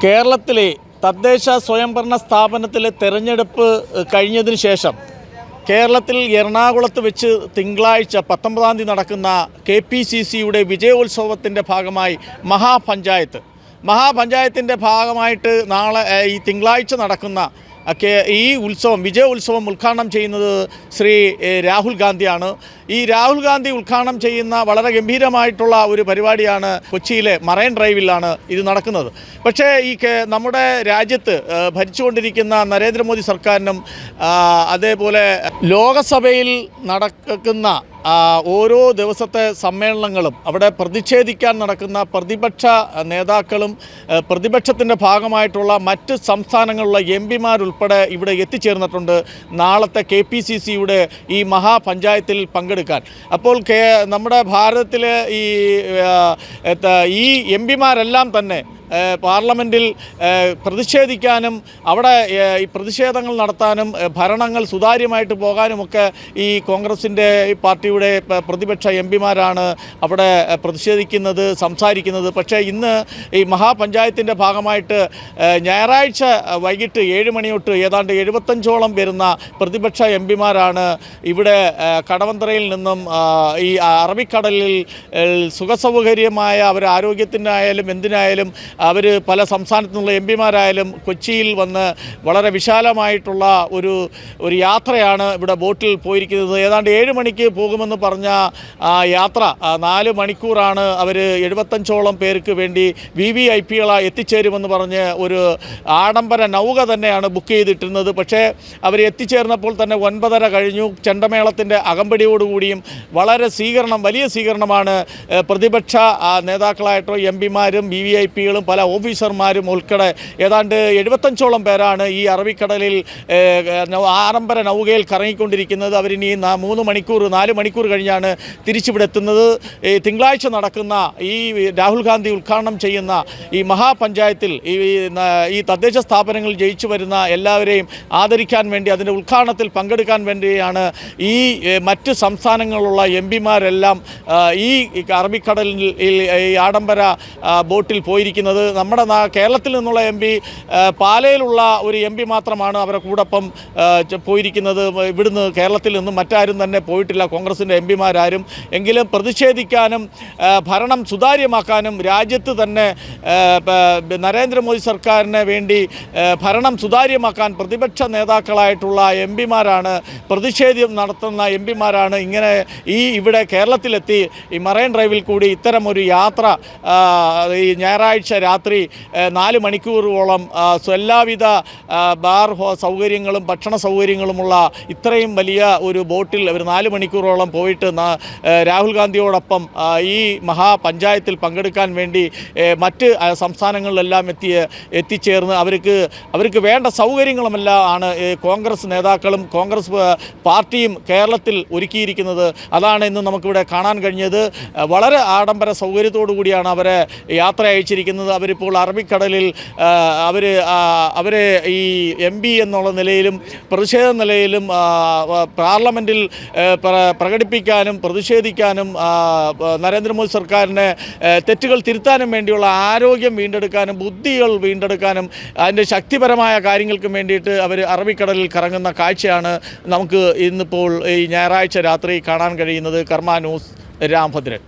കേരളത്തിലെ തദ്ദേശ സ്വയംഭരണ സ്ഥാപനത്തിലെ തെരഞ്ഞെടുപ്പ് കഴിഞ്ഞതിന് ശേഷം കേരളത്തിൽ എറണാകുളത്ത് വെച്ച് തിങ്കളാഴ്ച 19-ാം തീയതി നടക്കുന്ന KPCCയുടെ വിജയോത്സവത്തിൻ്റെ ഭാഗമായി മഹാപഞ്ചായത്തിൻ്റെ ഭാഗമായിട്ട് നാളെ ഈ തിങ്കളാഴ്ച നടക്കുന്ന ഈ വിജയോത്സവം ഉദ്ഘാടനം ചെയ്യുന്നത് ശ്രീ രാഹുൽ ഗാന്ധിയാണ്. ഈ രാഹുൽ ഗാന്ധി ഉദ്ഘാടനം ചെയ്യുന്ന വളരെ ഗംഭീരമായിട്ടുള്ള ഒരു പരിപാടിയാണ് കൊച്ചിയിലെ മറൈൻ ഡ്രൈവിലാണ് ഇത് നടക്കുന്നത്. പക്ഷേ നമ്മുടെ രാജ്യത്ത് ഭരിച്ചുകൊണ്ടിരിക്കുന്ന നരേന്ദ്രമോദി സർക്കാരിനും അതേപോലെ ലോകസഭയിൽ നടക്കുന്ന ഓരോ ദിവസത്തെ സമ്മേളനങ്ങളും അവിടെ പ്രതിഷേധിക്കാൻ നടക്കുന്ന പ്രതിപക്ഷ നേതാക്കളും പ്രതിപക്ഷത്തിൻ്റെ ഭാഗമായിട്ടുള്ള മറ്റ് സംസ്ഥാനങ്ങളിലുള്ള MPമാരുൾപ്പെടെ ഇവിടെ എത്തിച്ചേർന്നിട്ടുണ്ട് നാളത്തെ KPCCയുടെ ഈ മഹാപഞ്ചായത്തിൽ പങ്കെടുക്കാൻ. അപ്പോൾ നമ്മുടെ ഭാരതത്തിലെ ഈ MPമാരെല്ലാം തന്നെ പാർലമെൻറ്റിൽ പ്രതിഷേധിക്കാനും അവിടെ ഈ പ്രതിഷേധങ്ങൾ നടത്താനും ഭരണങ്ങൾ സുതാര്യമായിട്ട് പോകാനുമൊക്കെ ഈ കോൺഗ്രസിൻ്റെ പാർട്ടിയുടെ പ്രതിപക്ഷ MPമാരാണ് അവിടെ പ്രതിഷേധിക്കുന്നത്, സംസാരിക്കുന്നത്. പക്ഷേ ഇന്ന് ഈ മഹാപഞ്ചായത്തിൻ്റെ ഭാഗമായിട്ട് ഞായറാഴ്ച വൈകിട്ട് 7 മണി തൊട്ട് ഏതാണ്ട് 75ഓളം വരുന്ന പ്രതിപക്ഷ MPമാരാണ് ഇവിടെ കടവന്ത്രയിൽ നിന്നും ഈ അറബിക്കടലിൽ സുഖസൗകര്യമായ അവർ ആരോഗ്യത്തിനായാലും എന്തിനായാലും അവർ പല സംസ്ഥാനത്തു നിന്നുള്ള MPമാരായാലും കൊച്ചിയിൽ വന്ന് വളരെ വിശാലമായിട്ടുള്ള ഒരു യാത്രയാണ് ഇവിടെ ബോട്ടിൽ പോയിരിക്കുന്നത്. ഏതാണ്ട് 7 മണിക്ക് പോകുമെന്ന് പറഞ്ഞ യാത്ര 4 മണിക്കൂറാണ് അവർ 75ഓളം പേർക്ക് വേണ്ടി VVIPകളായി എത്തിച്ചേരുമെന്ന് പറഞ്ഞ് ഒരു ആഡംബര നൗക തന്നെയാണ് ബുക്ക് ചെയ്തിട്ടിരുന്നത്. പക്ഷേ അവർ എത്തിച്ചേർന്നപ്പോൾ തന്നെ 9:30 കഴിഞ്ഞു. ചെണ്ടമേളത്തിൻ്റെ അകമ്പടിയോടുകൂടിയും വളരെ വലിയ സ്വീകരണമാണ് പ്രതിപക്ഷ നേതാക്കളായിട്ടോ MPമാരും VVIPകളും പല ഓഫീസർമാരും ഉൾപ്പെടെ ഏതാണ്ട് 75ഓളം പേരാണ് ഈ അറബിക്കടലിൽ ആഡംബര നൗകയിൽ കറങ്ങിക്കൊണ്ടിരിക്കുന്നത്. അവരിനി 4 മണിക്കൂർ കഴിഞ്ഞാണ് തിരിച്ചിവിടെ എത്തുന്നത്. തിങ്കളാഴ്ച നടക്കുന്ന ഈ രാഹുൽ ഗാന്ധി ഉദ്ഘാടനം ചെയ്യുന്ന ഈ മഹാപഞ്ചായത്തിൽ ഈ തദ്ദേശ സ്ഥാപനങ്ങളിൽ ജയിച്ചു വരുന്ന എല്ലാവരെയും ആദരിക്കാൻ വേണ്ടി അതിൻ്റെ ഉദ്ഘാടനത്തിൽ പങ്കെടുക്കാൻ വേണ്ടിയാണ് ഈ മറ്റ് സംസ്ഥാനങ്ങളിലുള്ള MPമാരെല്ലാം ഈ അറബിക്കടലിൽ ഈ ആഡംബര ബോട്ടിൽ പോയിരിക്കുന്നത്. നമ്മുടെ കേരളത്തിൽ നിന്നുള്ള MP പാലയിലുള്ള ഒരു MP മാത്രമാണ് അവരെ കൂടൊപ്പം പോയിരിക്കുന്നത്. ഇവിടുന്ന് കേരളത്തിൽ നിന്നും മറ്റാരും തന്നെ പോയിട്ടില്ല, കോൺഗ്രസിൻ്റെ MPമാരാരും. എങ്കിലും പ്രതിഷേധിക്കാനും ഭരണം സുതാര്യമാക്കാനും രാജ്യത്ത് തന്നെ നരേന്ദ്രമോദി സർക്കാരിന് വേണ്ടി ഭരണം സുതാര്യമാക്കാൻ പ്രതിപക്ഷ നേതാക്കളായിട്ടുള്ള MPമാരാണ്, പ്രതിഷേധം നടത്തുന്ന MPമാരാണ് ഇങ്ങനെ ഇവിടെ കേരളത്തിലെത്തി ഈ മറൈൻ ഡ്രൈവിൽ കൂടി ഇത്തരമൊരു യാത്ര ഈ ഞായറാഴ്ച രാത്രി 4 മണിക്കൂറോളം എല്ലാവിധ ബാർ സൗകര്യങ്ങളും ഭക്ഷണ സൗകര്യങ്ങളുമുള്ള ഇത്രയും വലിയ ഒരു ബോട്ടിൽ അവർ 4 മണിക്കൂറോളം പോയിട്ട് രാഹുൽ ഗാന്ധിയോടൊപ്പം ഈ മഹാപഞ്ചായത്തിൽ പങ്കെടുക്കാൻ വേണ്ടി മറ്റ് സംസ്ഥാനങ്ങളിലെല്ലാം എത്തിച്ചേർന്ന് അവർക്ക് വേണ്ട സൗകര്യങ്ങളുമെല്ലാം ആണ് കോൺഗ്രസ് നേതാക്കളും കോൺഗ്രസ് പാർട്ടിയും കേരളത്തിൽ ഒരുക്കിയിരിക്കുന്നത്. അതാണ് ഇന്ന് നമുക്കിവിടെ കാണാൻ കഴിഞ്ഞത്. വളരെ ആഡംബര സൗകര്യത്തോടു കൂടിയാണ് അവരെ യാത്ര അയച്ചിരിക്കുന്നത്. അവരിപ്പോൾ അറബിക്കടലിൽ അവരെ ഈ MP എന്നുള്ള നിലയിലും പ്രതിഷേധ നിലയിലും പാർലമെൻറ്റിൽ പ്രകടിപ്പിക്കാനും പ്രതിഷേധിക്കാനും നരേന്ദ്രമോദി സർക്കാരിനെ തെറ്റുകൾ തിരുത്താനും വേണ്ടിയുള്ള ആരോഗ്യം വീണ്ടെടുക്കാനും ബുദ്ധികൾ വീണ്ടെടുക്കാനും അതിൻ്റെ ശക്തിപരമായ കാര്യങ്ങൾക്കും വേണ്ടിയിട്ട് അവർ അറബിക്കടലിൽ കറങ്ങുന്ന കാഴ്ചയാണ് നമുക്ക് ഇന്നിപ്പോൾ ഈ ഞായറാഴ്ച രാത്രി കാണാൻ കഴിയുന്നത്. കർമ്മ ന്യൂസ്, രാംഭദ്രൻ.